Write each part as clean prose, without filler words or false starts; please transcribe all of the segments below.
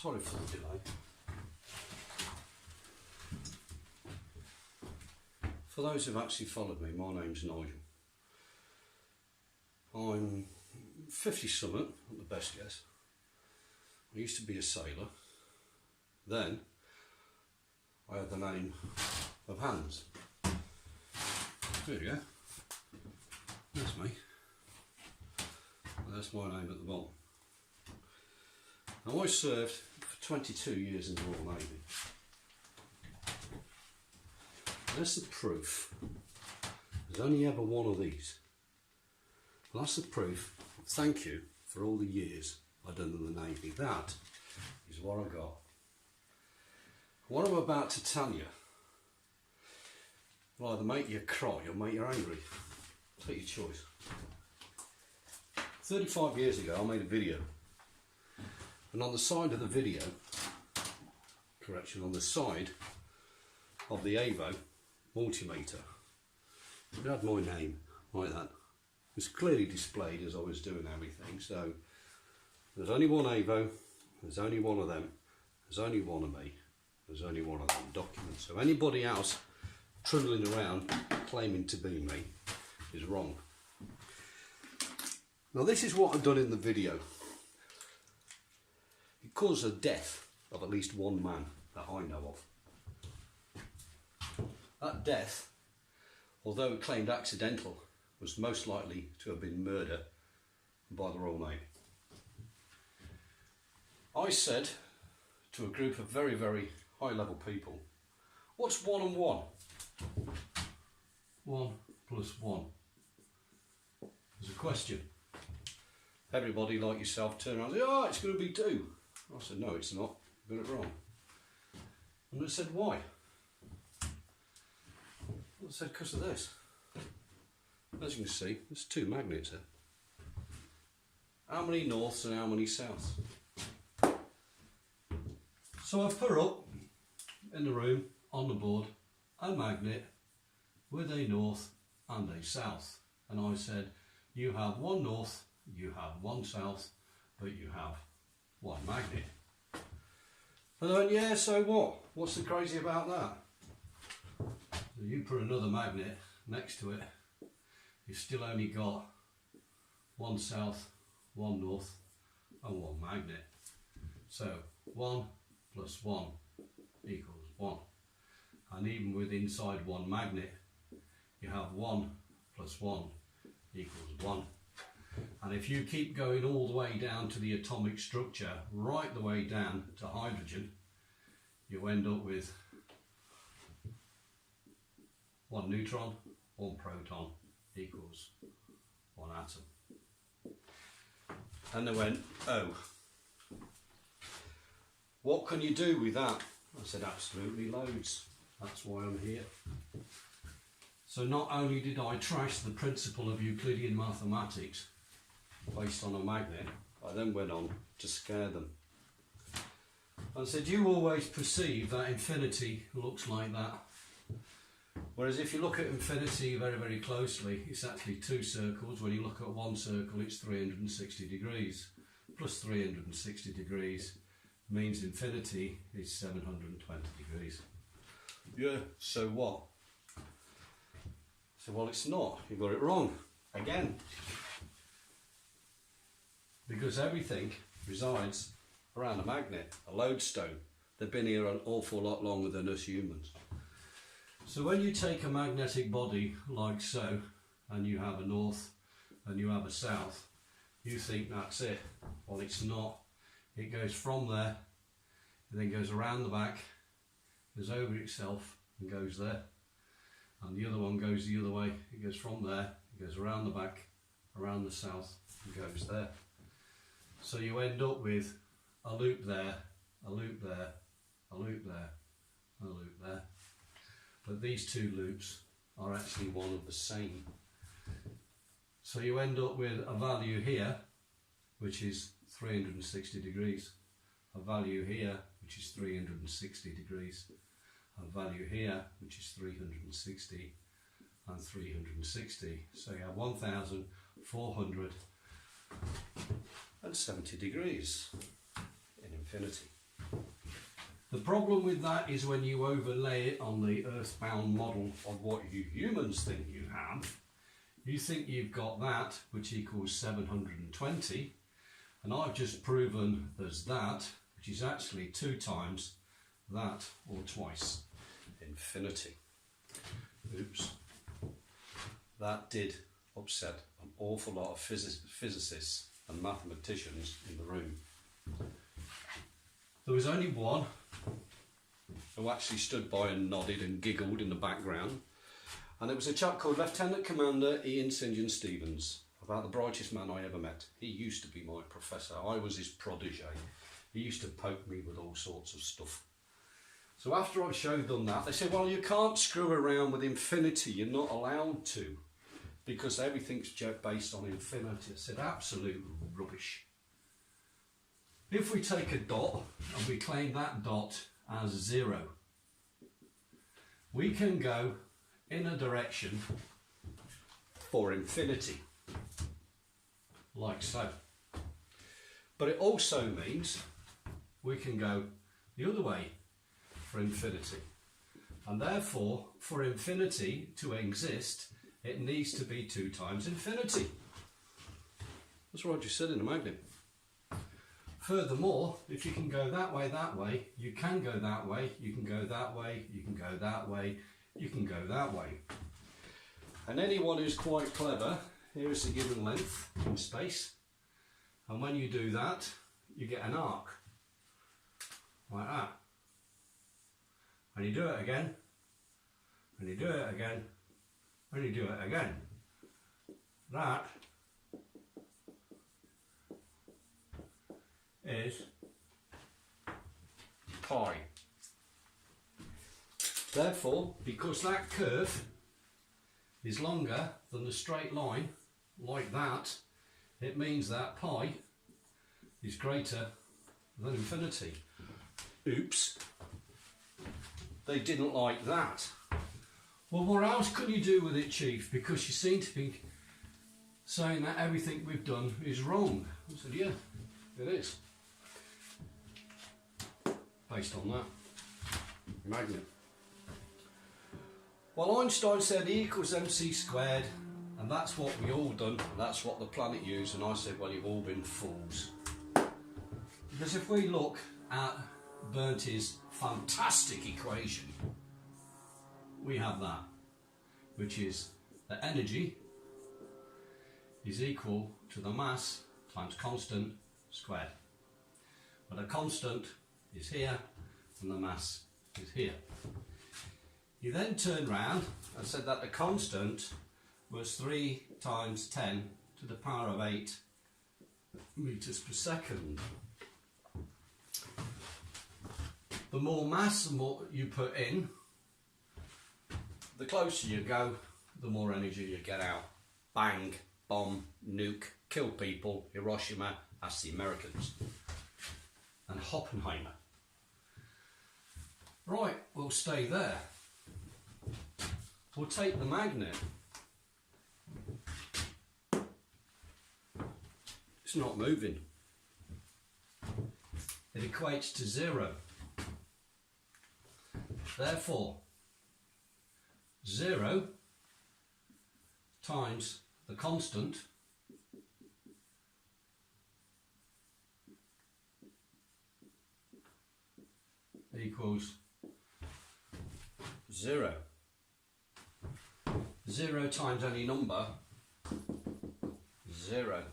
Sorry for the delay. For those who've actually followed me, my name's Nigel. I'm 50 something, not the best guess. I used to be a sailor. Then I had the name of Hands. There you go. That's me. And that's my name at the bottom. Now I served for 22 years in the Royal Navy. That's the proof. There's only ever one of these. And that's the proof. Thank you for all the years I've done in the Navy. That is what I got. What I'm about to tell you will either make you cry or make you angry. Take your choice. 35 years ago I made a video, and on the side of the video, on the side of the Avo multimeter, it had my name like that. It was clearly displayed as I was doing everything. So there's only one Avo, there's only one of them, there's only one of me, there's only one of them documents. So anybody else trundling around claiming to be me is wrong. Now this is what I've done in the video. It caused the death of at least one man that I know of. That death, although it claimed accidental, was most likely to have been murder by the Royal Navy. I said to a group of very, very high level people, what's 1 and 1? 1 plus 1. There's a question. Everybody like yourself turned around and said, oh, it's going to be 2. I said, no, it's not. You got it wrong. And I said, why? I said, because of this. As you can see, there's 2 magnets here. How many norths and how many souths? So I've put up in the room, on the board, a magnet with a north and a south. And I said, you have 1 north, you have 1 south, but you have 1 magnet. And I went, yeah, so what? What's the crazy about that? So you put another magnet next to it, you've still only got 1 south, 1 north, and 1 magnet. So 1 plus 1 equals 1. And even with inside 1 magnet, you have 1 plus 1 equals 1. And if you keep going all the way down to the atomic structure, right the way down to hydrogen, you end up with 1 neutron, 1 proton equals 1 atom. And they went, oh, what can you do with that? I said, absolutely loads. That's why I'm here. So not only did I trash the principle of Euclidean mathematics based on a magnet, I then went on to scare them. I said, you always perceive that infinity looks like that. Whereas if you look at infinity very, very closely, it's actually 2 circles. When you look at 1 circle, it's 360 degrees. Plus 360 degrees means infinity is 720 degrees. Yeah, so what? So, well, it's not. You got it wrong. Again. Because everything resides around a magnet, a lodestone. They've been here an awful lot longer than us humans. So when you take a magnetic body like so, and you have a north and you have a south, you think that's it. Well, it's not. It goes from there, it then goes around the back, goes over itself and goes there. And the other one goes the other way. It goes from there, it goes around the back, around the south, and goes there. So you end up with a loop there, a loop there, a loop there, a loop there. But these 2 loops are actually one of the same. So you end up with a value here, which is 360 degrees, a value here, which is 360 degrees, a value here, which is 360, and 360. So you have 1,470 degrees in infinity. The problem with that is when you overlay it on the earthbound model of what you humans think you have, you think you've got that, which equals 720, and I've just proven there's that, which is actually 2 times that, or twice infinity. Oops. That did upset an awful lot of physicists and mathematicians in the room. There was only one who actually stood by and nodded and giggled in the background, and it was a chap called Lieutenant Commander Ian St John Stevens, about the brightest man I ever met. He used to be my professor. I was his protege. He used to poke me with all sorts of stuff. So after I showed them that, they said, well, you can't screw around with infinity. You're not allowed to, because everything's based on infinity. I said, absolute rubbish. If we take a dot and we claim that dot as 0, we can go in a direction for infinity, like so. But it also means we can go the other way for infinity. And therefore, for infinity to exist, it needs to be 2 times infinity. That's what I just said in a magnet. Furthermore, if you can go that way, you can go that way, you can go that way, you can go that way, you can go that way. And anyone who's quite clever, here is the given length in space. And when you do that, you get an arc, like that. And you do it again, and you do it again, and you do it again. That is pi. Therefore, because that curve is longer than the straight line, like that, it means that pi is greater than infinity. Oops. They didn't like that. Well, what else can you do with it, Chief? Because you seem to be saying that everything we've done is wrong. I said, yeah, it is. Based on that magnet. Well, Einstein said E equals mc squared, and that's what we all done, and that's what the planet used, and I said, well, you've all been fools. Because if we look at Bernti's fantastic equation, we have that, which is the energy is equal to the mass times constant squared. But a constant is here and the mass is here. You then turned round and said that the constant was 3 times 10 to the power of 8 meters per second. The more mass and more you put in, the closer you go, the more energy you get out. Bang, bomb, nuke, kill people, Hiroshima, that's the Americans. And Oppenheimer. Right, we'll stay there. We'll take the magnet. It's not moving. It equates to 0. Therefore, 0 times the constant equals 0. 0 times any number, 0.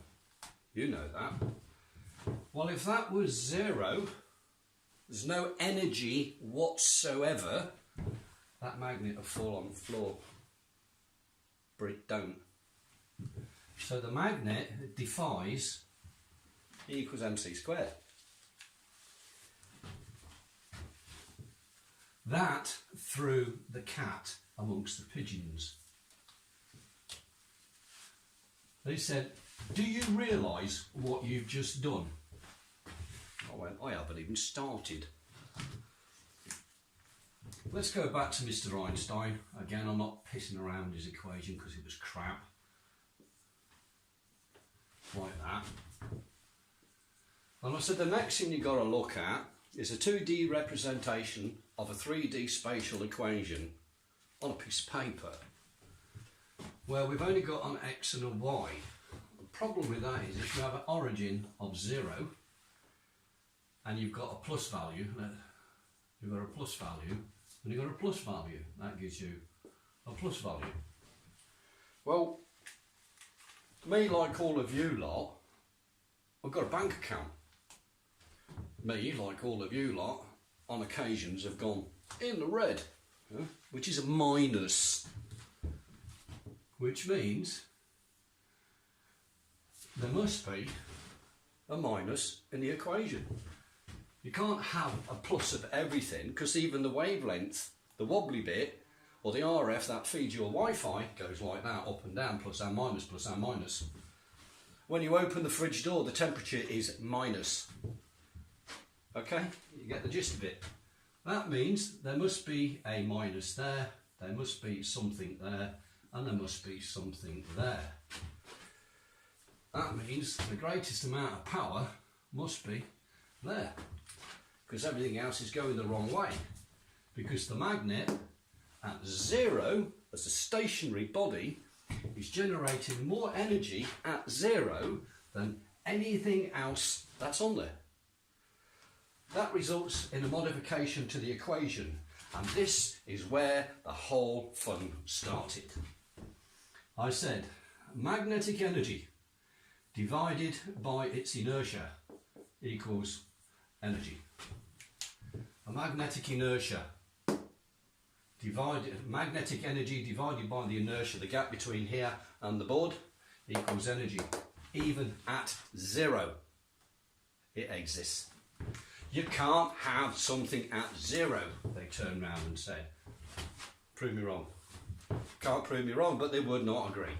You know that. Well, if that was 0, there's no energy whatsoever, that magnet will fall on the floor. But it don't. So the magnet defies E equals mc squared. That threw the cat amongst the pigeons. They said, do you realise what you've just done? I went, I haven't even started. Let's go back to Mr. Einstein. Again, I'm not pissing around his equation because it was crap. Like that. And I said, the next thing you've got to look at is a 2D representation of a 3D spatial equation on a piece of paper where we've only got an x and a y. The problem with that is if you have an origin of 0 and you've got a plus value, you've got a plus value, and you've got a plus value, that gives you a plus value. Well, me, like all of you lot, I've got a bank account. Me, like all of you lot, on occasions have gone in the red, which is a minus, which means there must be a minus in the equation. You can't have a plus of everything, because even the wavelength, the wobbly bit, or the RF that feeds your Wi-Fi goes like that, up and down, plus and minus, plus and minus. When you open the fridge door, the temperature is minus. Okay, you get the gist of it. That means there must be a minus there, there must be something there, and there must be something there. That means the greatest amount of power must be there, because everything else is going the wrong way. Because the magnet at 0, as a stationary body, is generating more energy at 0 than anything else that's on there. That results in a modification to the equation, and this is where the whole fun started. I said magnetic energy divided by its inertia equals energy. A magnetic inertia magnetic energy divided by the inertia, the gap between here and the board, equals energy. Even at 0, it exists. You can't have something at 0, they turned round and said. Prove me wrong. Can't prove me wrong, but they would not agree.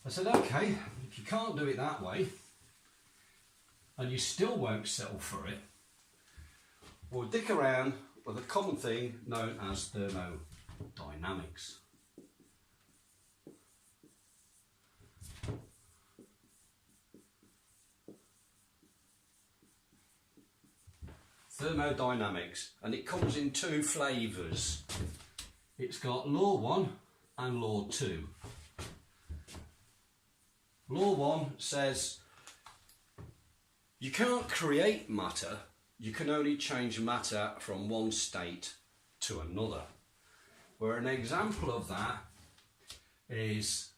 I said, okay, if you can't do it that way, and you still won't settle for it, we'll dick around with a common thing known as thermodynamics. Thermodynamics, and it comes in 2 flavours. It's got law 1 and law 2. Law 1 says you can't create matter, you can only change matter from one state to another. Where an example of that is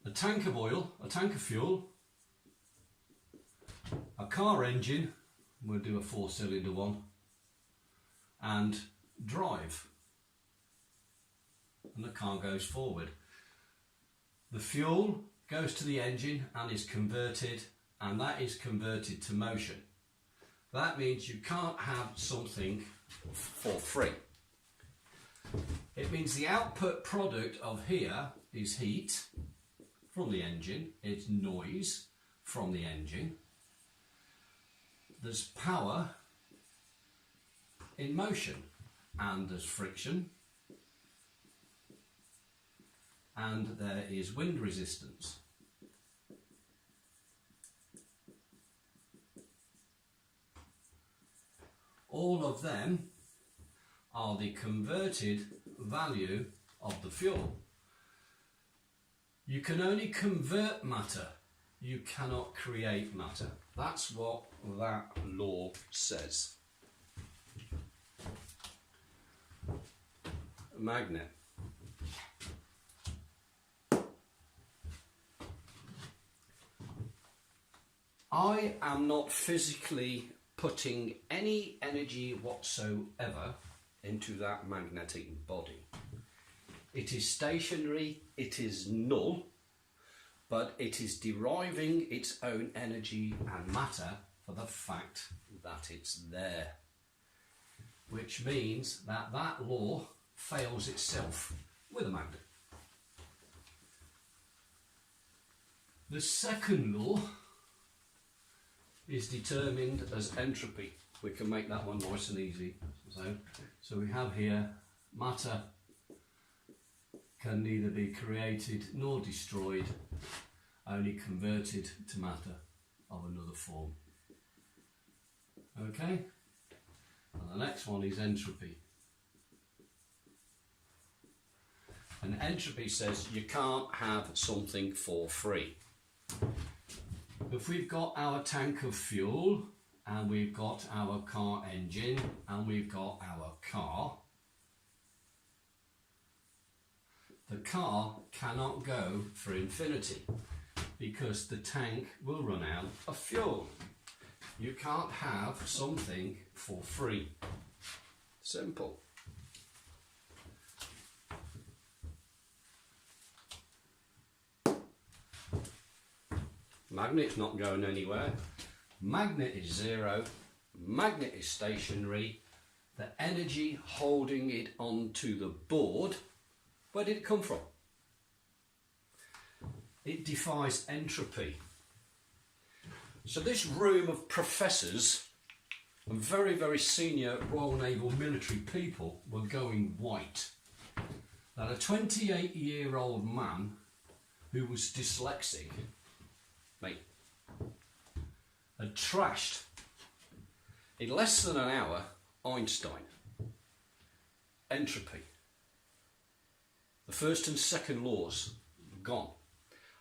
a tank of oil, a tank of fuel, a car engine, we'll do a 4-cylinder one, and drive, and the car goes forward. The fuel goes to the engine and is converted, and that is converted to motion. That means you can't have something for free. It means the output product of here is heat from the engine, it's noise from the engine, there's power in motion, and there's friction, and there is wind resistance. All of them are the converted value of the fuel. You can only convert matter, you cannot create matter. That's what that law says. A magnet. I am not physically putting any energy whatsoever into that magnetic body. It is stationary, it is null, but it is deriving its own energy and matter for the fact that it's there. Which means that that law fails itself with a magnet. The second law is determined as entropy. We can make that one nice and easy. So we have here matter can neither be created nor destroyed, only converted to matter of another form. Okay? And the next one is entropy. And entropy says you can't have something for free. If we've got our tank of fuel, and we've got our car engine, and we've got our car, the car cannot go for infinity because the tank will run out of fuel. You can't have something for free. Simple. Magnet's not going anywhere. Magnet is zero. Magnet is stationary. The energy holding it onto the board, where did it come from? It defies entropy. So this room of professors and very, very senior Royal Naval military people were going white. That a 28-year-old man who was dyslexic, mate, had trashed in less than an hour Einstein. Entropy. The first and second laws gone.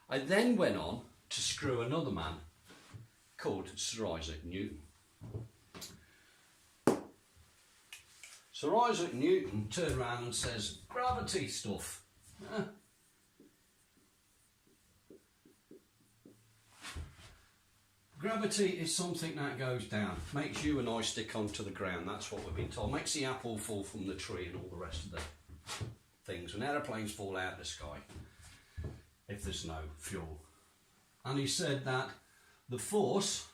I then went on to screw another man called Sir Isaac Newton. Sir Isaac Newton turned around and says, gravity stuff. Gravity is something that goes down, makes you and I stick onto the ground, that's what we've been told. Makes the apple fall from the tree and all the rest of the things. When aeroplanes fall out of the sky, if there's no fuel. And he said that the force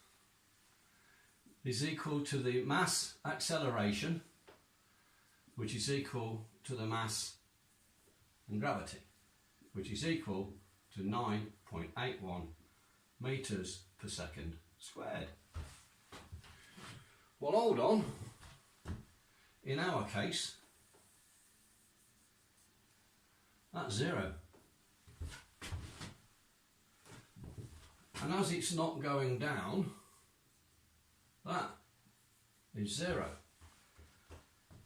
is equal to the mass acceleration, which is equal to the mass and gravity, which is equal to 9.81 meters per second squared. Well, hold on. In our case, that's zero. And as it's not going down, that is zero.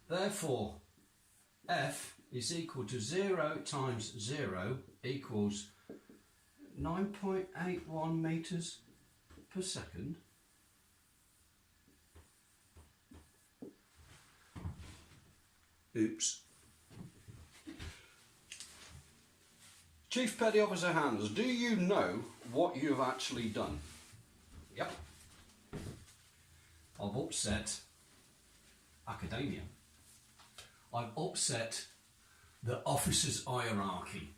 Therefore, F is equal to 0 times 0 equals 9.81 meters per second. Oops. Chief Petty Officer Hands, do you know what you've actually done? Yep. I've upset academia. I've upset the officers' hierarchy.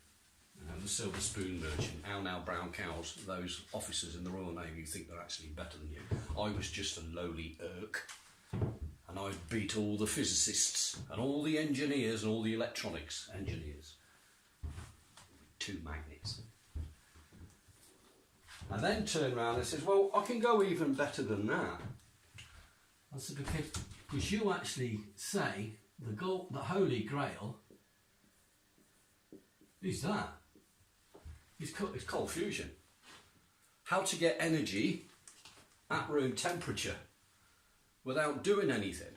The silver spoon merchant, our now brown cows, those officers in the Royal Navy who think they're actually better than you. I was just a lowly irk, and I beat all the physicists and all the engineers and all the electronics engineers. 2 magnets. I then turned around and says, well, I can go even better than that. I said, because you actually say the Holy Grail is that. It's cold fusion. How to get energy at room temperature without doing anything.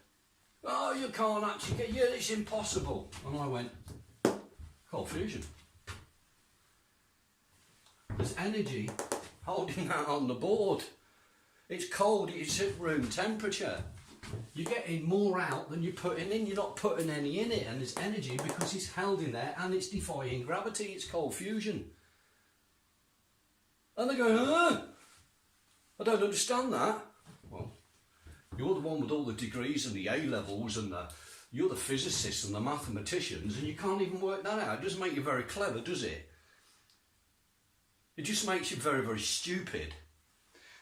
Oh, you can't actually get, yeah, it's impossible. And I went, cold fusion. There's energy holding that on the board. It's cold, it's at room temperature. You're getting more out than you're putting in. You're not putting any in it, and there's energy because it's held in there and it's defying gravity. It's cold fusion. And they're going, I don't understand that. Well, you're the one with all the degrees and the A levels and you're the physicists and the mathematicians, and you can't even work that out. It doesn't make you very clever, does it? It just makes you very, very stupid.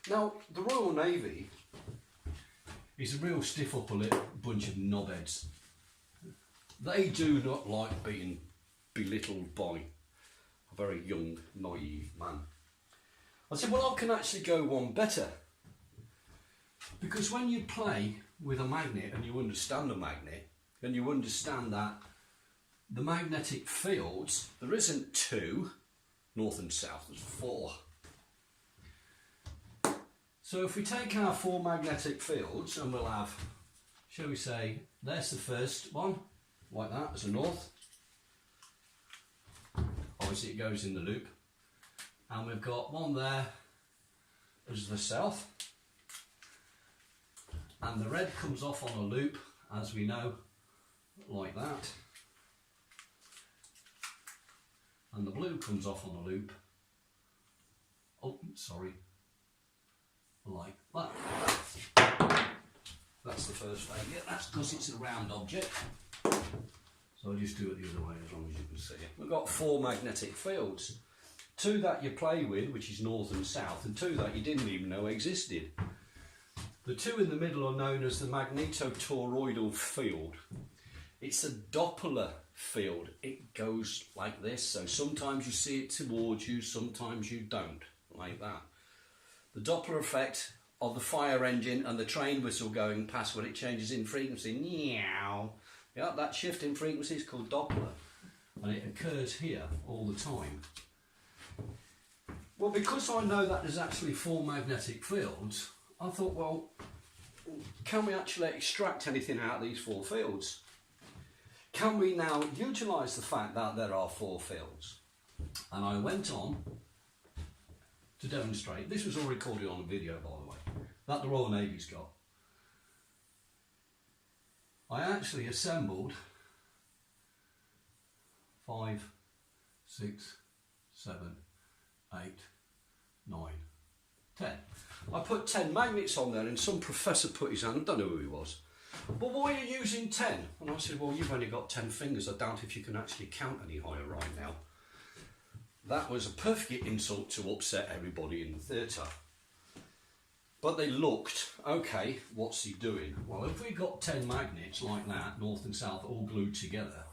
Now, the Royal Navy is a real stiff upper lip bunch of knobheads. They do not like being belittled by a very young, naive man. I said, well, I can actually go one better. Because when you play with a magnet and you understand a magnet, and you understand that the magnetic fields, there isn't 2, north and south, there's 4. So if we take our four magnetic fields and we'll have, shall we say, there's the first one, like that, as a north. Obviously it goes in the loop. And we've got one there as the south. And the red comes off on a loop, as we know, like that. And the blue comes off on a loop, oh, sorry, like that. That's the first failure. That's because it's a round object. So I'll just do it the other way as long as you can see it. We've got four magnetic fields. Two that you play with, which is north and south, and two that you didn't even know existed. The two in the middle are known as the magnetotoroidal field. It's a Doppler field. It goes like this, so sometimes you see it towards you, sometimes you don't, like that. The Doppler effect of the fire engine and the train whistle going past when it changes in frequency, meow. Yeah, that shift in frequency is called Doppler, and it occurs here all the time. Well, because I know that there's actually four magnetic fields, I thought, well, can we actually extract anything out of these four fields? Can we now utilise the fact that there are four fields? And I went on to demonstrate, this was all recorded on a video by the way, that the Royal Navy's got. I actually assembled 5, 6, 7, 8, 9, 10. I put 10 magnets on there and some professor put his hand, I don't know who he was. But why are you using 10? And I said, well, you've only got 10 fingers. I doubt if you can actually count any higher right now. That was a perfect insult to upset everybody in the theatre. But they looked, okay, what's he doing? Well, if we got 10 magnets like that, north and south, all glued together,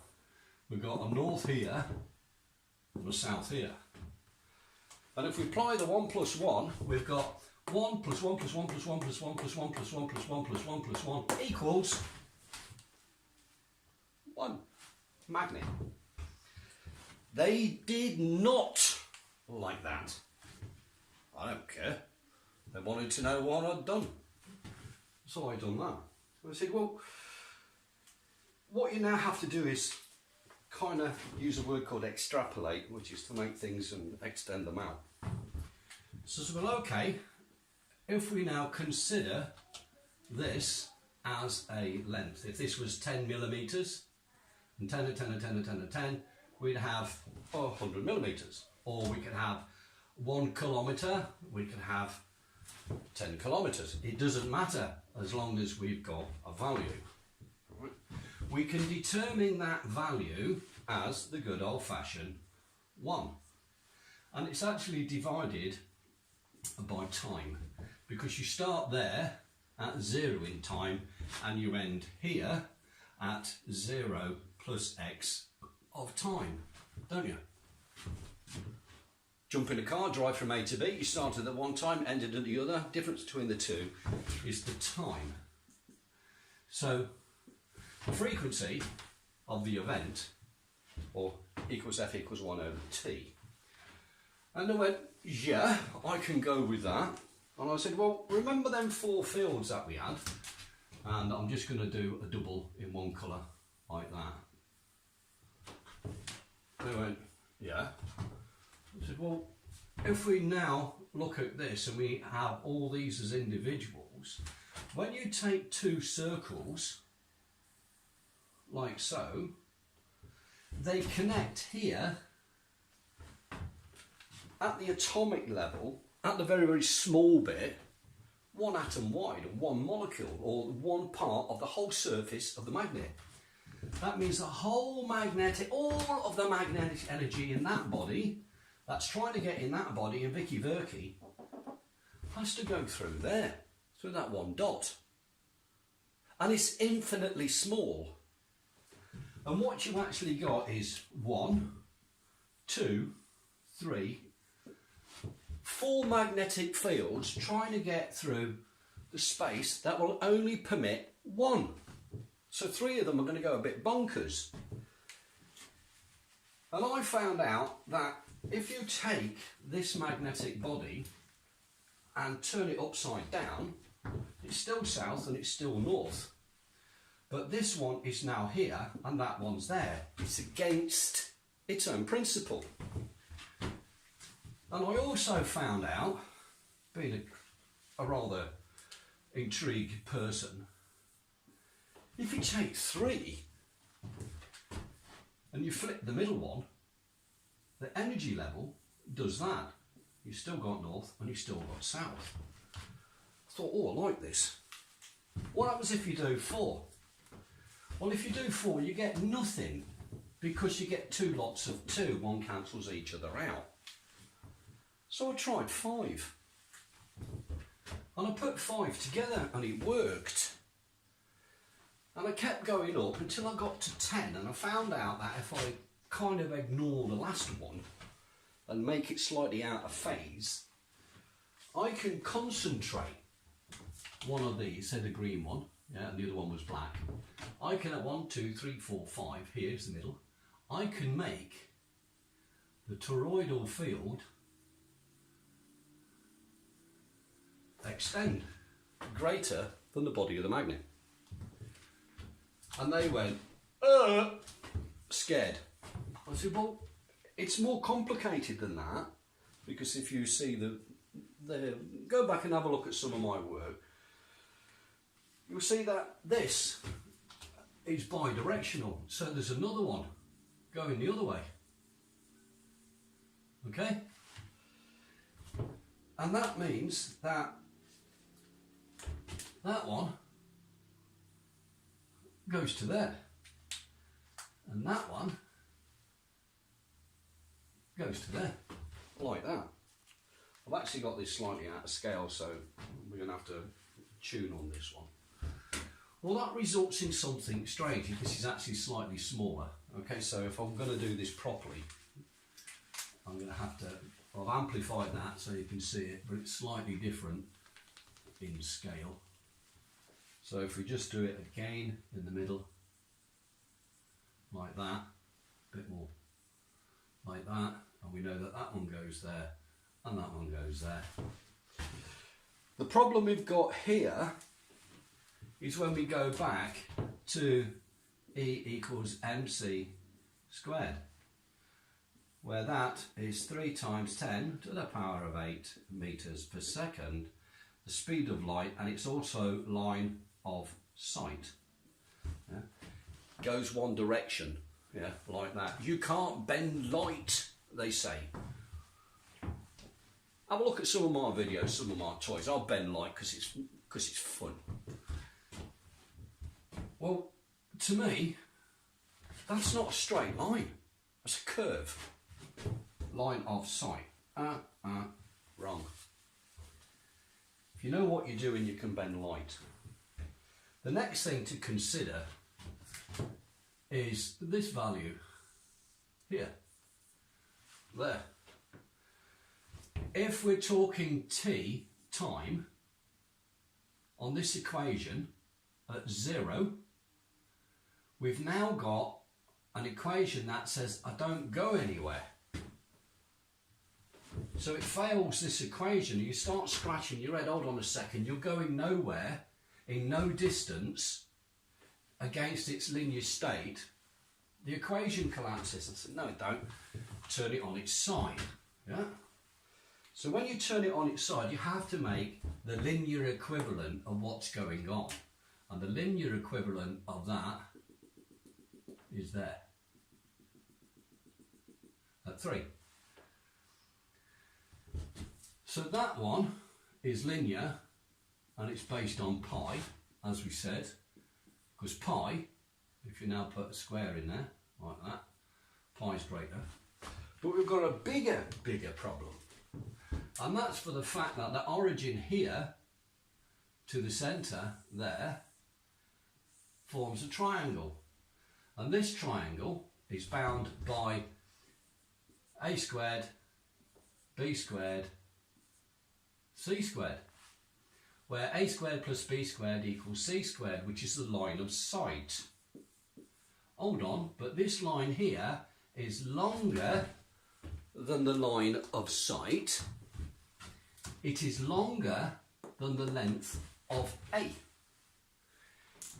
we've got a north here and a south here. And if we apply the 1 plus 1, we've got 1 plus 1 plus 1 plus 1 plus 1 plus 1 plus 1 plus 1 plus 1 plus 1 equals 1 magnet. They did not like that. I don't care. They wanted to know what I'd done. So I done that. So I said, well, what you now have to do is kind of use a word called extrapolate, which is to make things and extend them out. So, well, okay, if we now consider this as a length, if this was 10 millimetres, and 10 and 10 and 10 and 10 and 10, we'd have 100 millimetres. Or we could have 1 kilometre, we could have 10 kilometres. It doesn't matter as long as we've got a value. Right. We can determine that value as the good old-fashioned 1. And it's actually divided by time, because you start there at 0 in time and you end here at 0 plus x of time, don't you? Jump in a car, drive from A to B, you started at one time, ended at the other. Difference between the two is the time. So the frequency of the event, or equals f equals 1 over t. And I went, yeah, I can go with that. And I said, well, remember them 4 fields that we had? And I'm just going to do a double in one colour like that. They went, yeah. I said, well, if we now look at this and we have all these as individuals, when you take 2 circles, like so, they connect here at the atomic level, at the very, very small bit, 1 atom wide and 1 molecule, or 1 part of the whole surface of the magnet. That means the whole magnetic, all of the magnetic energy in that body, that's trying to get in that body in Vicky Verky, has to go through there, through that 1 dot. And it's infinitely small. And what you actually got is 1, 2, 3, 4 magnetic fields trying to get through the space that will only permit 1. So 3 of them are going to go a bit bonkers. And I found out that if you take this magnetic body and turn it upside down, it's still south and it's still north. But this one is now here and that one's there. It's against its own principle. And I also found out, being a rather intrigued person, if you take 3 and you flip the middle one, the energy level does that. You've still got north and you've still got south. I thought, oh, I like this. What happens if you do 4? Well, if you do 4, you get nothing because you get 2 lots of 2. One cancels each other out. So I tried 5. And I put 5 together and it worked. And I kept going up until I got to 10, and I found out that if I kind of ignore the last one and make it slightly out of phase, I can concentrate one of these, say the green one, yeah, and the other one was black. I can at 1, 2, 3, 4, 5, here's the middle, I can make the toroidal field extend greater than the body of the magnet. And they went, scared. I said, well, it's more complicated than that, because if you see go back and have a look at some of my work, you'll see that this is bidirectional. So there's another one going the other way. Okay? And that means that that one goes to there, and that one goes to there, like that. I've actually got this slightly out of scale, so we're going to have to tune on this one. Well, that results in something strange. This is actually slightly smaller. Okay, so if I'm going to do this properly, I'm going to have to, I've amplified that so you can see it, but it's slightly different in scale. So if we just do it again in the middle, like that, a bit more like that, and we know that that one goes there and that one goes there. The problem we've got here is when we go back to E equals mc squared, where that is 3 times 10 to the power of 8 meters per second, the speed of light, and it's also line of sight. Yeah. Goes one direction, yeah, like that. You can't bend light, they say. Have a look at some of my videos, some of my toys. I'll bend light because it's fun. Well, to me, that's not a straight line. That's a curve. Line of sight. Wrong. If you know what you're doing, you can bend light. The next thing to consider is this value here, there. If we're talking t, time, on this equation at 0, we've now got an equation that says I don't go anywhere. So it fails this equation. You start scratching your head, hold on a second, you're going nowhere, in no distance against its linear state. The equation collapses. I said, no it don't. Turn it on its side. Yeah. So when you turn it on its side, you have to make the linear equivalent of what's going on. And the linear equivalent of that is there. At 3. So that one is linear, and it's based on pi, as we said, because pi, if you now put a square in there, like that, pi is greater. But we've got a bigger problem. And that's for the fact that the origin here to the centre there forms a triangle. And this triangle is bound by a squared, b squared, c squared, where a squared plus b squared equals c squared, which is the line of sight. Hold on, but this line here is longer than the line of sight. it is longer than the length of A.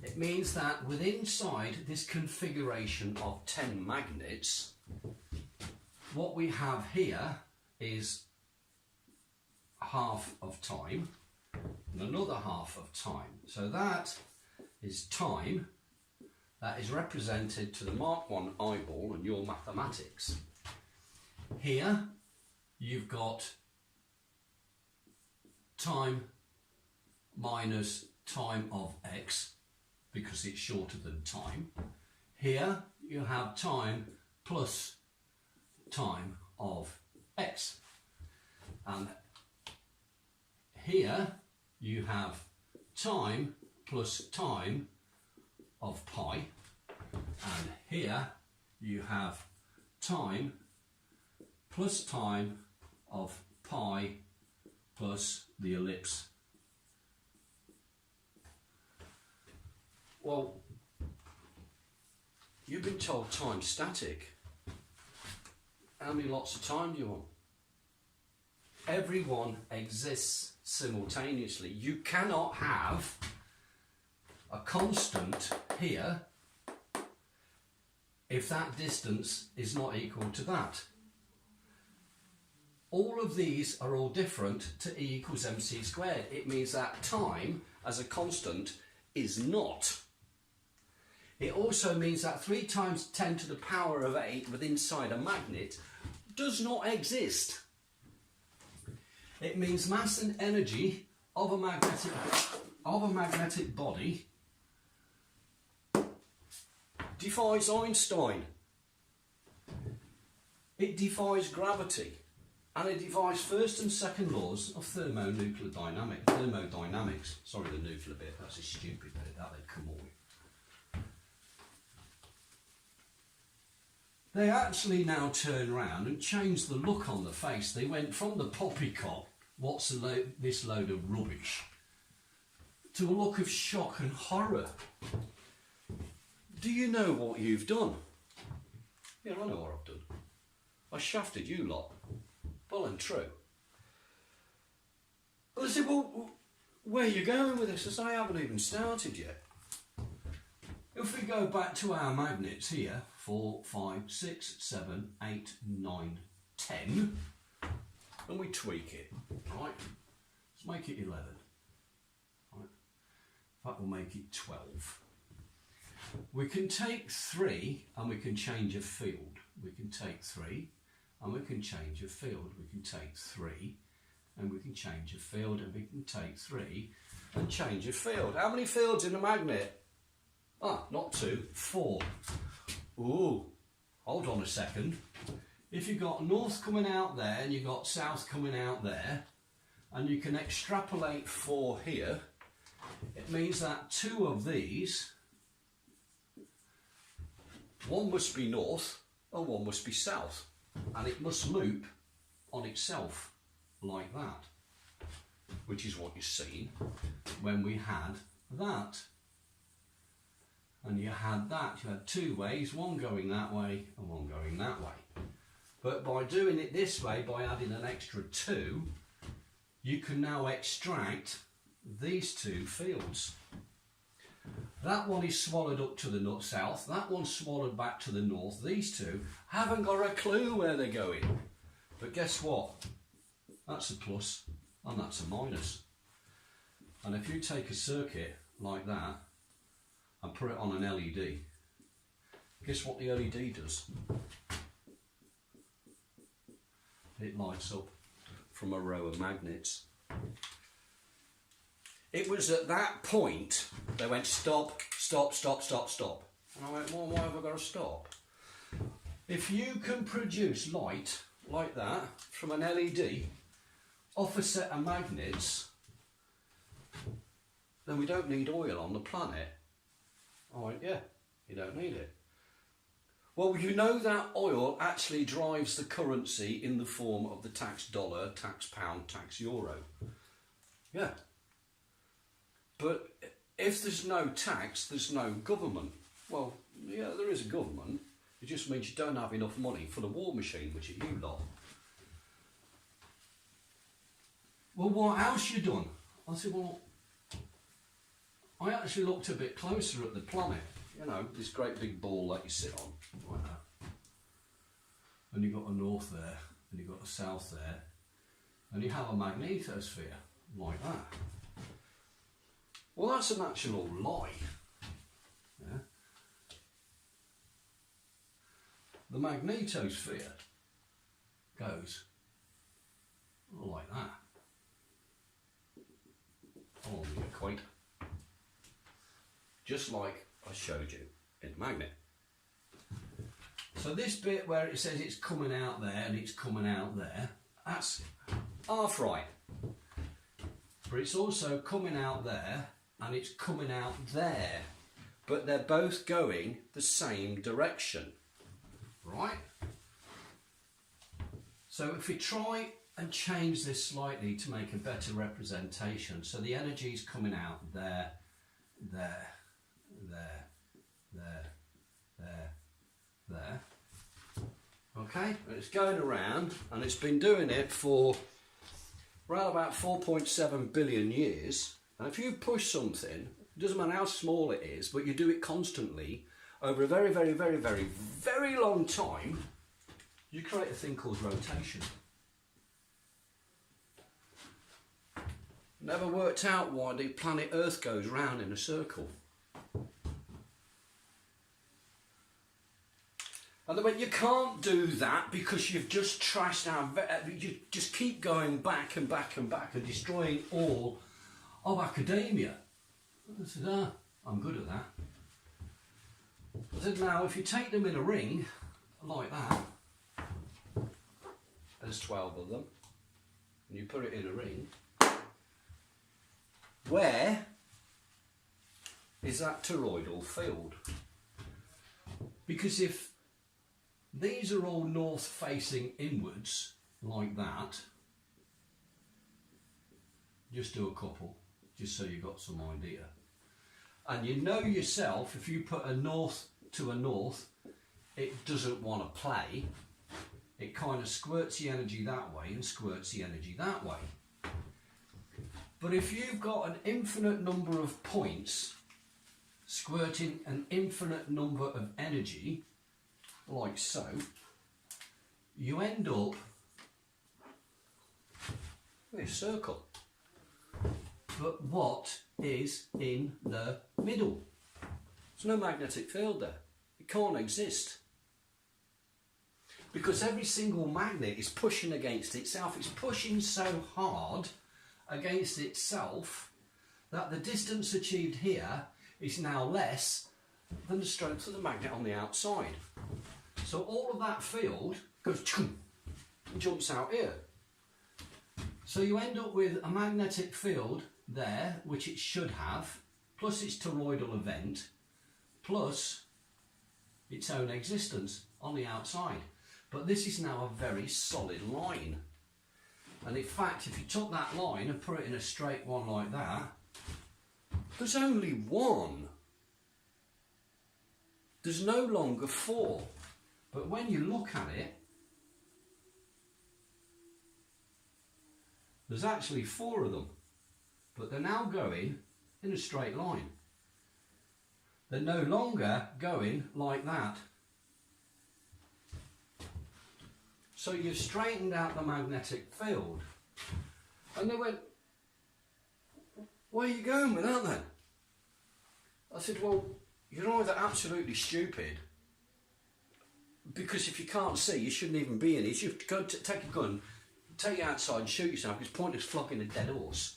It means that within inside this configuration of 10 magnets, what we have here is half of time and another half of time. So that is time that is represented to the Mark 1 eyeball and your mathematics. Here you've got time minus time of x because it's shorter than time. Here you have time plus time of x. And here you have time plus time of pi, and here you have time plus time of pi plus the ellipse. Well, you've been told time's static. How many lots of time do you want? Everyone exists simultaneously. You cannot have a constant here if that distance is not equal to that. All of these are all different to E equals mc squared. It means that time as a constant is not. It also means that 3 times 10 to the power of 8 within inside a magnet does not exist. It means mass and energy of a magnetic body defies Einstein. It defies gravity, and it defies first and second laws of thermodynamics. Sorry, the nuclear bit, that's a stupid bit, that they'd come all with. They actually now turn around and change the look on the face. They went from the poppycock, what's this load of rubbish, to a look of shock and horror. Do you know what you've done? Yeah, I know what I've done. I shafted you lot. Well and true. Well, they said, well, where are you going with this? I said, I haven't even started yet. If we go back to our magnets here, 4, 5, 6, 7, 8, 9, 10, and we tweak it, right? Let's make it 11. Right? In fact, we'll make it 12. We can take 3 and we can change a field. We can take 3 and we can change a field. We can take 3 and we can change a field, and we can take 3 and change a field. How many fields in a magnet? Ah, not 2, 4. Ooh, hold on a second. If you've got north coming out there and you've got south coming out there, and you can extrapolate 4 here, it means that 2 of these, one must be north and one must be south, and it must loop on itself like that, which is what you've seen when we had that. And you had that, you had 2 ways, one going that way and one going that way. But by doing it this way, by adding an extra 2, you can now extract these 2 fields. That one is swallowed up to the south, that one's swallowed back to the north. These 2 haven't got a clue where they're going. But guess what? That's a plus and that's a minus. And if you take a circuit like that and put it on an LED, guess what the LED does? It lights up from a row of magnets. It was at that point they went stop, stop, stop, stop, stop. And I went, well, why have I got to stop? If you can produce light like that from an LED off a set of magnets, then we don't need oil on the planet. I went, yeah, you don't need it. Well, you know that oil actually drives the currency in the form of the tax dollar, tax pound, tax euro. Yeah. But if there's no tax, there's no government. Well, yeah, there is a government. It just means you don't have enough money for the war machine, which are you lot. well, what else you done? I said, well, I actually looked a bit closer at the planet. You know, this great big ball that you sit on, like that. And you've got a north there, and you've got a south there, and you have a magnetosphere, like that. Well, that's an actual lie. Yeah? The magnetosphere goes like that, along the equator, just like I showed you in the magnet. So this bit where it says it's coming out there and it's coming out there, that's half right. But it's also coming out there and it's coming out there. But they're both going the same direction, right? So if we try and change this slightly to make a better representation, so the energy is coming out there, there, there, there, there, there. Okay, and it's going around, and it's been doing it for around about 4.7 billion years. And if you push something, it doesn't matter how small it is, but you do it constantly over a very, very, very, very, very long time, you create a thing called rotation. Never worked out why the planet Earth goes round in a circle. And they went, you can't do that because you've just trashed our... You just keep going back and back and back and destroying all of academia. I said, I'm good at that. I said, now, if you take them in a ring, like that, there's 12 of them, and you put it in a ring, where is that toroidal field? Because if these are all north facing inwards, like that, just do a couple, just so you've got some idea. And you know yourself, if you put a north to a north, it doesn't want to play. It kind of squirts the energy that way and squirts the energy that way. But if you've got an infinite number of points squirting an infinite number of energy, like so, you end up with a circle. But what is in the middle? There's no magnetic field there. It can't exist. Because every single magnet is pushing against itself. It's pushing so hard against itself that the distance achieved here is now less than the strength of the magnet on the outside. So all of that field goes and jumps out here. So you end up with a magnetic field there, which it should have, plus its toroidal event, plus its own existence on the outside. But this is now a very solid line. And in fact, if you took that line and put it in a straight one like that, there's only one. There's no longer four. But when you look at it, there's actually four of them. But they're now going in a straight line. They're no longer going like that. So you've straightened out the magnetic field. And they went, where are you going with that then? I said, well, you're either absolutely stupid, because if you can't see, you shouldn't even be in it. You should go take a gun, take it outside and shoot yourself, because it's pointless flogging a dead horse.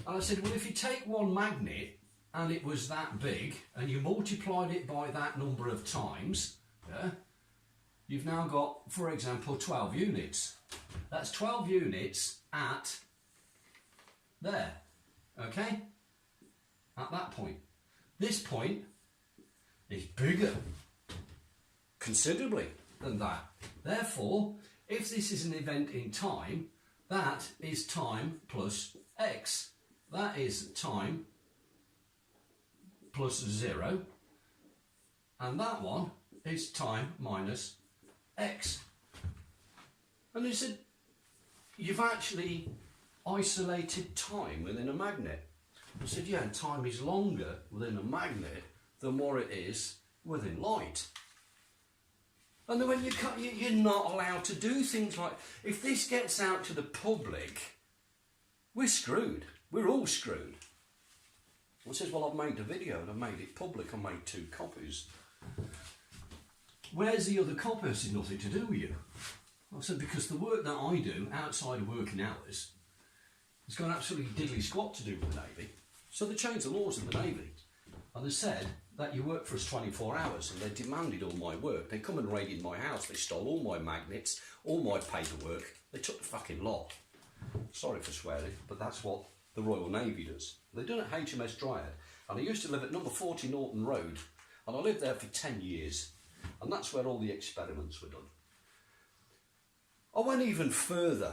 And I said, well, if you take one magnet and it was that big and you multiplied it by that number of times, yeah, you've now got, for example, 12 units. That's 12 units at there, okay? At that point. This point is bigger, considerably, than that. Therefore, if this is an event in time, that is time plus x. That is time plus 0. And that one is time minus x. And they said, you've actually isolated time within a magnet. I said, yeah, and time is longer within a magnet than what it is within light. And then when you're not allowed to do things like, if this gets out to the public, we're screwed. We're all screwed. I says, well, I've made the video and I've made it public. I made 2 copies. Where's the other copies? It's nothing to do with you. I said, because the work that I do outside of working hours has got absolutely diddly squat to do with the Navy. So they changed the laws in the Navy. And they said that you work for us 24 hours, and they demanded all my work. They come and raided my house. They stole all my magnets, all my paperwork. They took the fucking lot. Sorry for swearing, but that's what the Royal Navy does. They've done it at HMS Dryad. And I used to live at number 40 Norton Road. And I lived there for 10 years. And that's where all the experiments were done. I went even further.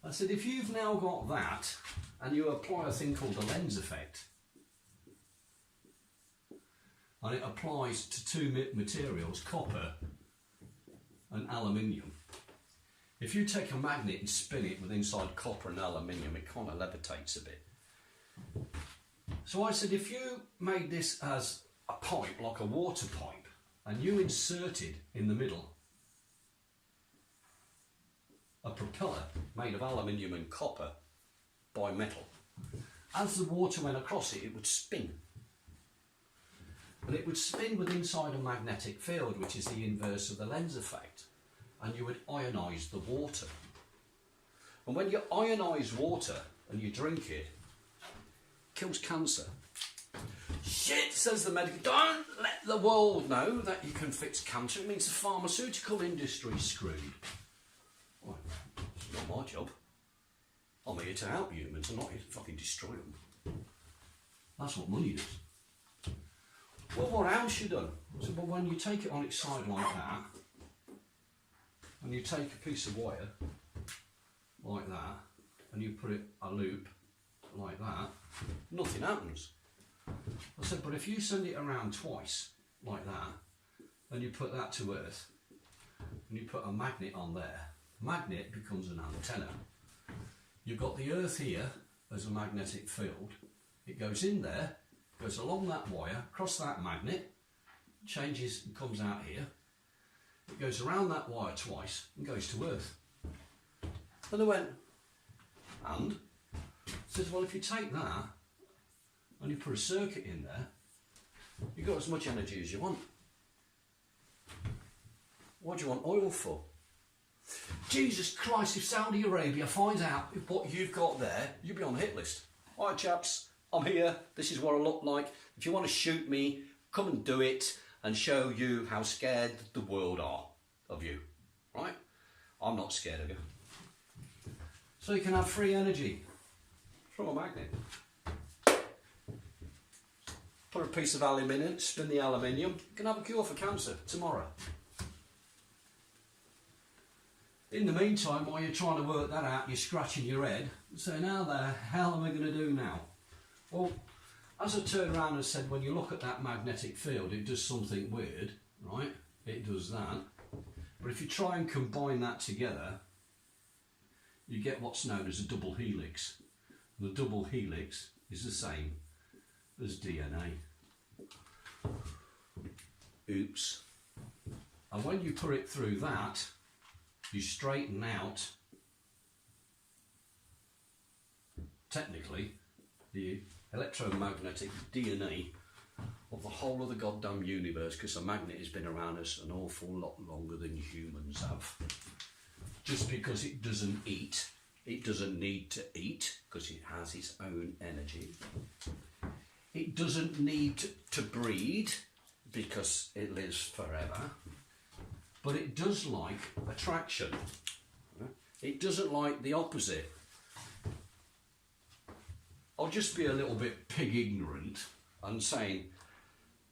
I said, if you've now got that, and you apply a thing called the lens effect, and it applies to 2 materials, copper and aluminium. If you take a magnet and spin it with inside copper and aluminium, it kind of levitates a bit. So I said, if you made this as a pipe, like a water pipe, and you inserted in the middle a propeller made of aluminium and copper bimetal, as the water went across it, it would spin. And it would spin with inside a magnetic field, which is the inverse of the lens effect. And you would ionise the water. And when you ionise water and you drink it, it kills cancer. Shit, says the medical. Don't let the world know that you can fix cancer. It means the pharmaceutical industry's screwed. Well, it's not my job. I'm here to help humans. I'm not here to fucking destroy them. That's what money does. Well, what else you done? So, but when you take it on its side like that, and you take a piece of wire like that, and you put it a loop like that, nothing happens. I said, but if you send it around twice like that, and you put that to Earth, and you put a magnet on there, magnet becomes an antenna. You've got the Earth here as a magnetic field. It goes in there, goes along that wire, across that magnet, changes and comes out here. It goes around that wire twice and goes to Earth. And I went, and? Says, well, if you take that and you put a circuit in there, you've got as much energy as you want. What do you want oil for? Jesus Christ, if Saudi Arabia finds out what you've got there, you'll be on the hit list. All right, chaps, I'm here. This is what I look like. If you want to shoot me, come and do it and show you how scared the world are of you. Right? I'm not scared of you. So you can have free energy from a magnet. Put a piece of aluminium, spin the aluminium, you can have a cure for cancer tomorrow. In the meantime, while you're trying to work that out, you're scratching your head, saying, how the hell am I going to do now? Well, as I turned around and said, when you look at that magnetic field, it does something weird, right? It does that. But if you try and combine that together, you get what's known as a double helix. And the double helix is the same as DNA. Oops. And when you put it through that, you straighten out, technically, the electromagnetic DNA of the whole of the goddamn universe, because a magnet has been around us an awful lot longer than humans have. Just because it doesn't eat, it doesn't need to eat, because it has its own energy. It doesn't need to breed, because it lives forever. But it does like attraction. It doesn't like the opposite. I'll just be a little bit pig ignorant and saying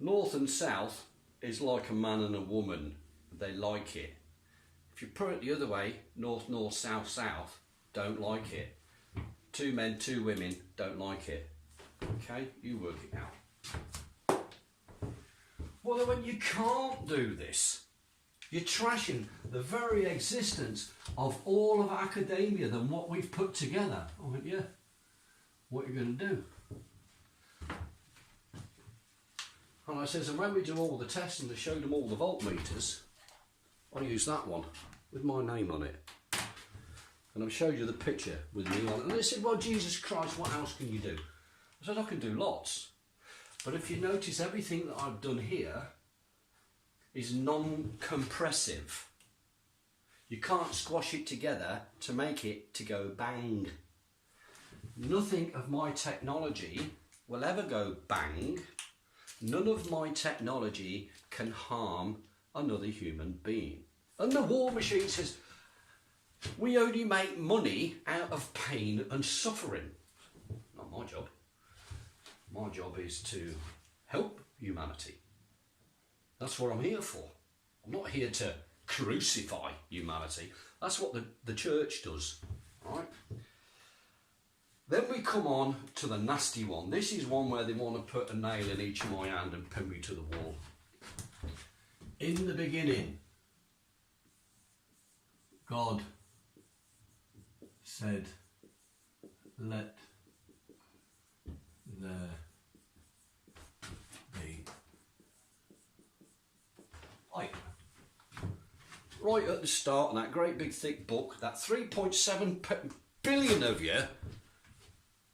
north and south is like a man and a woman. They like it. If you put it the other way, north, north, south, south, don't like it. 2 men, 2 women, don't like it. Okay, you work it out. Well, when you can't do this, You're trashing the very existence of all of academia than what we've put together. I went, yeah, what are you going to do? And I says, and when we do all the tests and they showed them all the voltmeters, I used that one with my name on it. And I've showed you the picture with me on it. And they said, well, Jesus Christ, what else can you do? I said, I can do lots. But if you notice, everything that I've done here is non-compressive. You can't squash it together to make it to go bang. Nothing of my technology will ever go bang. None of my technology can harm another human being. And the war machine says, we only make money out of pain and suffering. Not my job. My job is to help humanity. That's what I'm here for. I'm not here to crucify humanity. That's what the church does. Right? Then we come on to the nasty one. This is one where they want to put a nail in each of my hand and pin me to the wall. In the beginning, God said, let there be light. Right at the start of that great big thick book, that 3.7 billion of you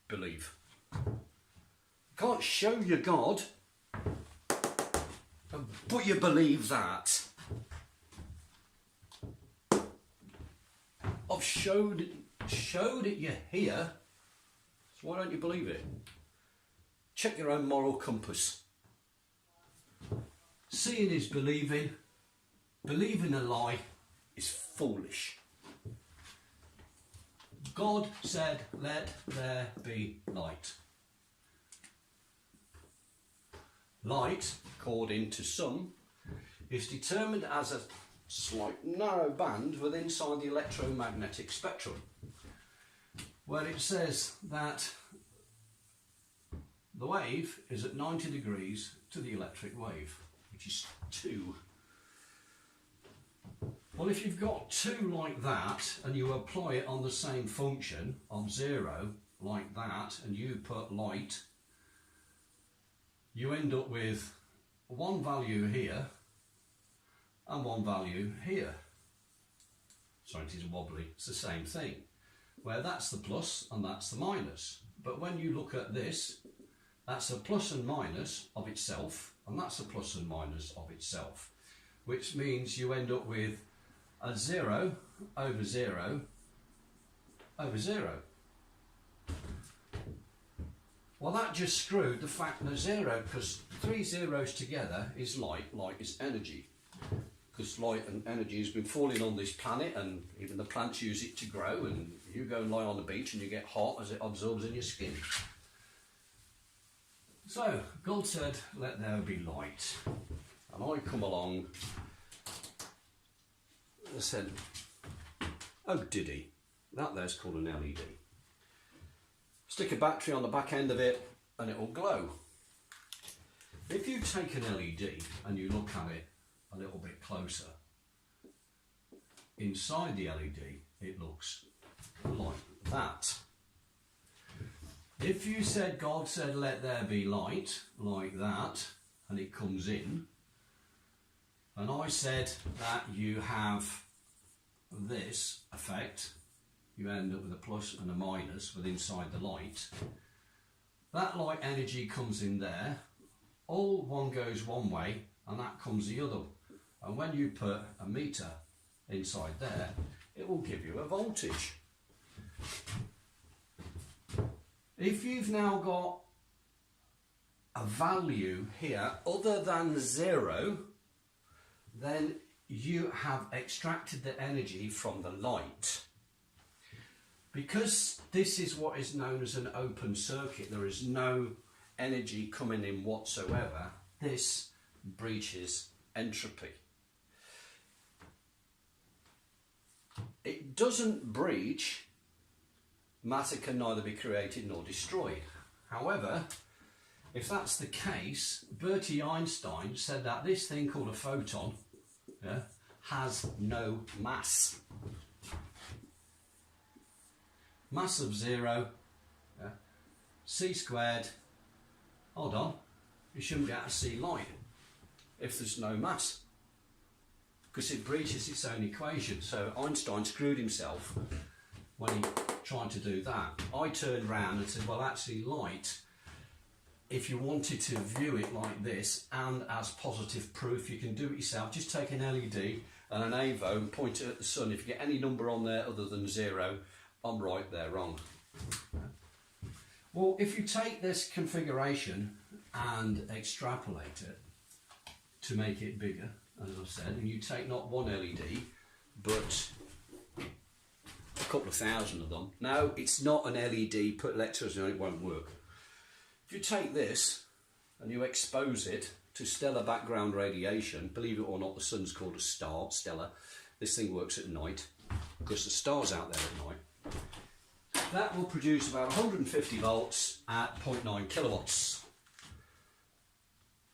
believe. Can't show you God, but you believe that. I've showed it you here, so why don't you believe it? Check your own moral compass. Seeing is believing. Believing a lie is foolish. God said, let there be light. Light, according to some, is determined as a slight narrow band within inside the electromagnetic spectrum, where it says that the wave is at 90 degrees to the electric wave, which is 2. Well, if you've got 2 like that and you apply it on the same function of 0 like that and you put light, you end up with one value here and one value here. Sorry, it is wobbly. It's the same thing, where that's the plus and that's the minus. But when you look at this, that's a plus and minus of itself, and that's a plus and minus of itself, which means you end up with a 0 over 0 over 0. Well, that just screwed the factor 0, because 3 zeros together is light. Light is energy, because light and energy has been falling on this planet, and even the plants use it to grow, and you go and lie on the beach and you get hot as it absorbs in your skin. So God said, let there be light, and I come along and said, oh diddy, that there's called an LED. Stick a battery on the back end of it and it will glow. If you take an LED and you look at it a little bit closer, inside the LED it looks like that. If you said, God said, let there be light, like that, and it comes in, and I said that you have this effect, you end up with a plus and a minus with inside the light. That light energy comes in there, all one goes one way and that comes the other. And when you put a meter inside there, it will give you a voltage. If you've now got a value here other than 0, then you have extracted the energy from the light. Because this is what is known as an open circuit, there is no energy coming in whatsoever, this breaches entropy. It doesn't breach, matter can neither be created nor destroyed. However, if that's the case, Bertie Einstein said that this thing called a photon has no mass. Mass of 0, c squared, hold on, you shouldn't be able to see light if there's no mass, because it breaches its own equation. So Einstein screwed himself when he tried to do that. I turned round and said, well, actually light, if you wanted to view it like this and as positive proof, you can do it yourself. Just take an LED and an AVO and point it at the sun. If you get any number on there other than 0, I'm right, they're wrong. Well, if you take this configuration and extrapolate it to make it bigger, as I've said, and you take not one LED, but a couple of thousand of them. No, it's not an LED, put electricity on it, won't work. If you take this and you expose it to stellar background radiation, believe it or not, the sun's called a star, stellar. This thing works at night because the star's out there at night. That will produce about 150 volts at 0.9 kilowatts.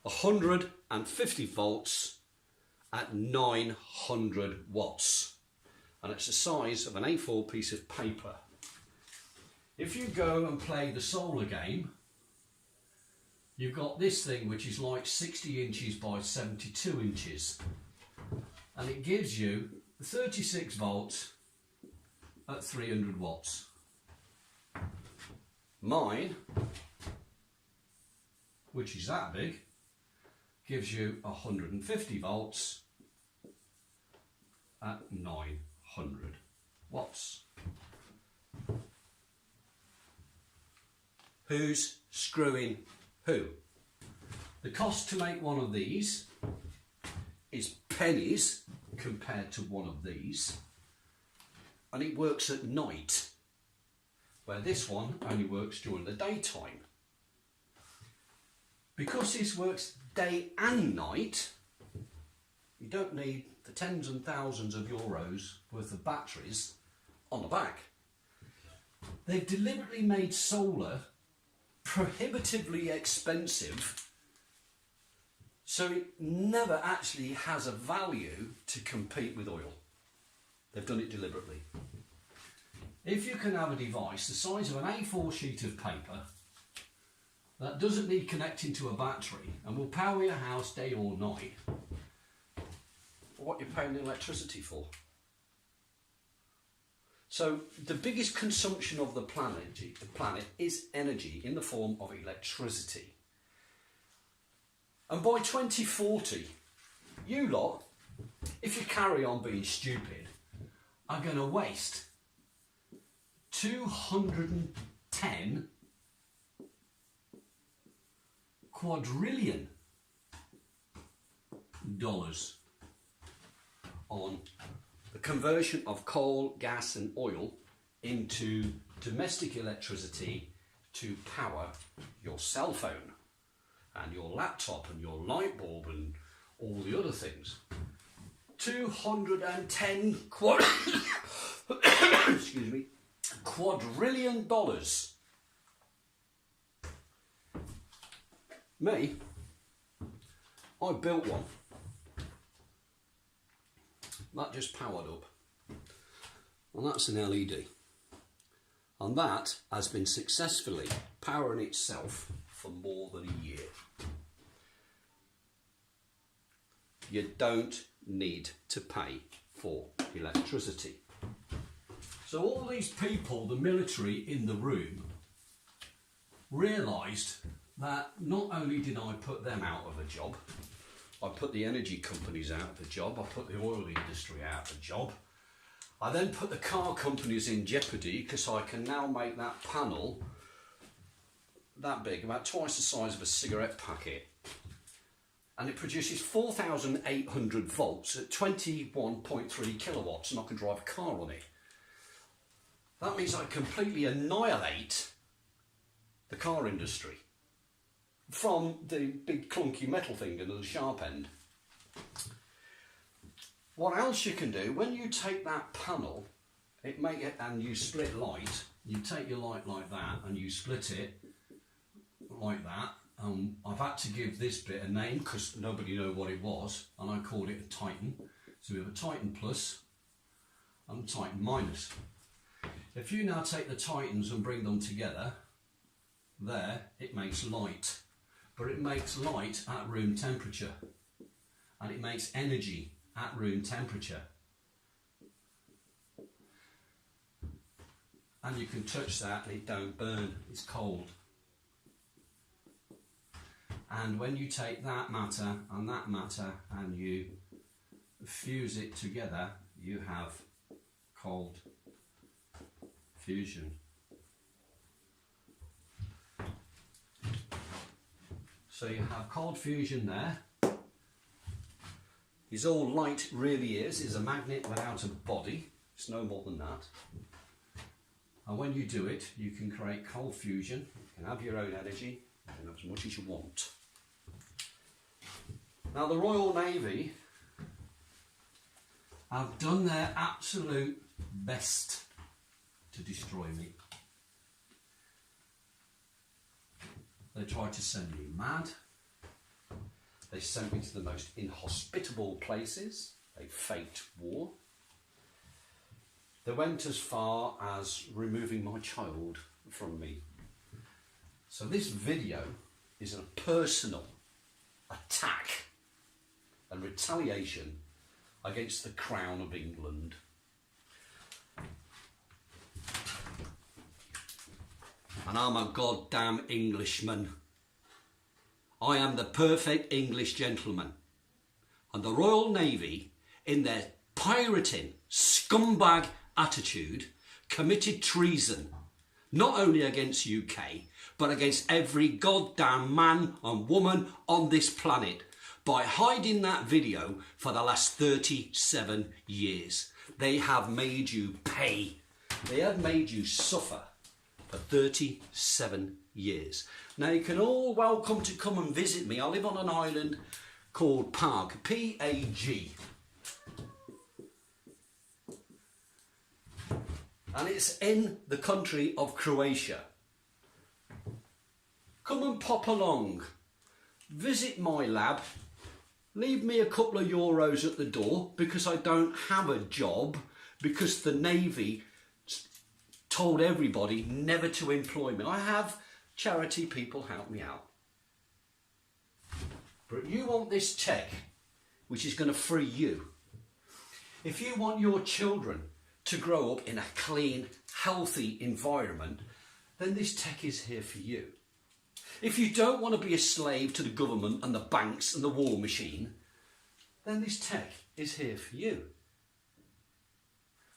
150 volts at 900 watts. And it's the size of an A4 piece of paper. If you go and play the solar game, you've got this thing which is like 60 inches by 72 inches. And it gives you 36 volts at 300 watts. Mine, which is that big, gives you 150 volts at 900 watts. Who's screwing who? The cost to make one of these is pennies compared to one of these, and it works at night, where this one only works during the daytime. Because this works day and night, you don't need the tens and thousands of euros worth of batteries on the back. They've deliberately made solar prohibitively expensive, so it never actually has a value to compete with oil. They've done it deliberately. If you can have a device the size of an A4 sheet of paper that doesn't need connecting to a battery and will power your house day or night, what you're paying the electricity for. So the biggest consumption of the planet is energy in the form of electricity. And by 2040, you lot, if you carry on being stupid, are going to waste 210 quadrillion dollars on the conversion of coal, gas and oil into domestic electricity to power your cell phone and your laptop and your light bulb and all the other things. 210 excuse me, quadrillion dollars. Me, I built one. That just powered up. And that's an LED. And that has been successfully powering itself for more than a year. You don't need to pay for electricity. So all these people, the military in the room, realised that not only did I put them out of a job, I put the energy companies out of a job, I put the oil industry out of a job, I then put the car companies in jeopardy because I can now make that panel that big, about twice the size of a cigarette packet, and it produces 4,800 volts at 21.3 kilowatts, and I can drive a car on it. That means I completely annihilate the car industry from the big clunky metal thing and the sharp end. What else you can do, when you take that panel and you split light, you take your light like that and you split it like that. I've had to give this bit a name because nobody knew what it was, and I called it a Titan. So we have a Titan plus and a Titan minus. If you now take the Titans and bring them together, there it makes light. But it makes light at room temperature. And it makes energy at room temperature. And you can touch that and it don't burn, it's cold. And when you take that matter and you fuse it together, you have cold fusion. So you have cold fusion there. Is all light really is a magnet without a body. It's no more than that. And when you do it, you can create cold fusion. You can have your own energy, you can have as much as you want. Now the Royal Navy have done their absolute best to destroy me. They tried to send me mad. They sent me to the most inhospitable places. They faked war. They went as far as removing my child from me. So this video is a personal attack and retaliation against the Crown of England. And I'm a goddamn Englishman. I am the perfect English gentleman. And the Royal Navy, in their pirating, scumbag attitude, committed treason, not only against UK, but against every goddamn man and woman on this planet, by hiding that video for the last 37 years. They have made you pay. They have made you suffer for 37 years. Now you can all welcome to come and visit me. I live on an island called Pag, P-A-G. And it's in the country of Croatia. Come and pop along. Visit my lab. Leave me a couple of euros at the door because I don't have a job, because the Navy told everybody never to employ me. I have charity people help me out. But you want this tech, which is going to free you. If you want your children to grow up in a clean, healthy environment, then this tech is here for you. If you don't want to be a slave to the government and the banks and the war machine, then this tech is here for you.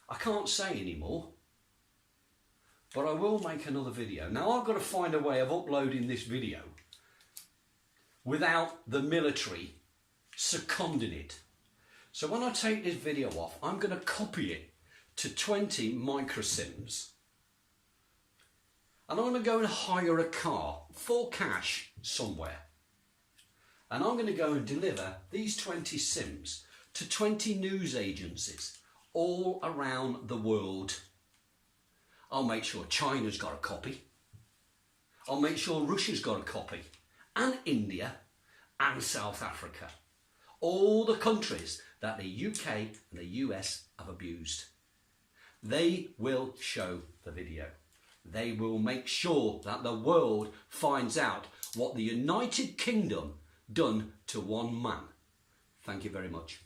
I can't say anymore, but I will make another video. Now I've got to find a way of uploading this video without the military seconding it. So when I take this video off, I'm going to copy it to 20 microsims. And I'm going to go and hire a car for cash somewhere. And I'm going to go and deliver these 20 sims to 20 news agencies all around the world. I'll make sure China's got a copy. I'll make sure Russia's got a copy. And India and South Africa. All the countries that the UK and the US have abused. They will show the video. They will make sure that the world finds out what the United Kingdom done to one man. Thank you very much.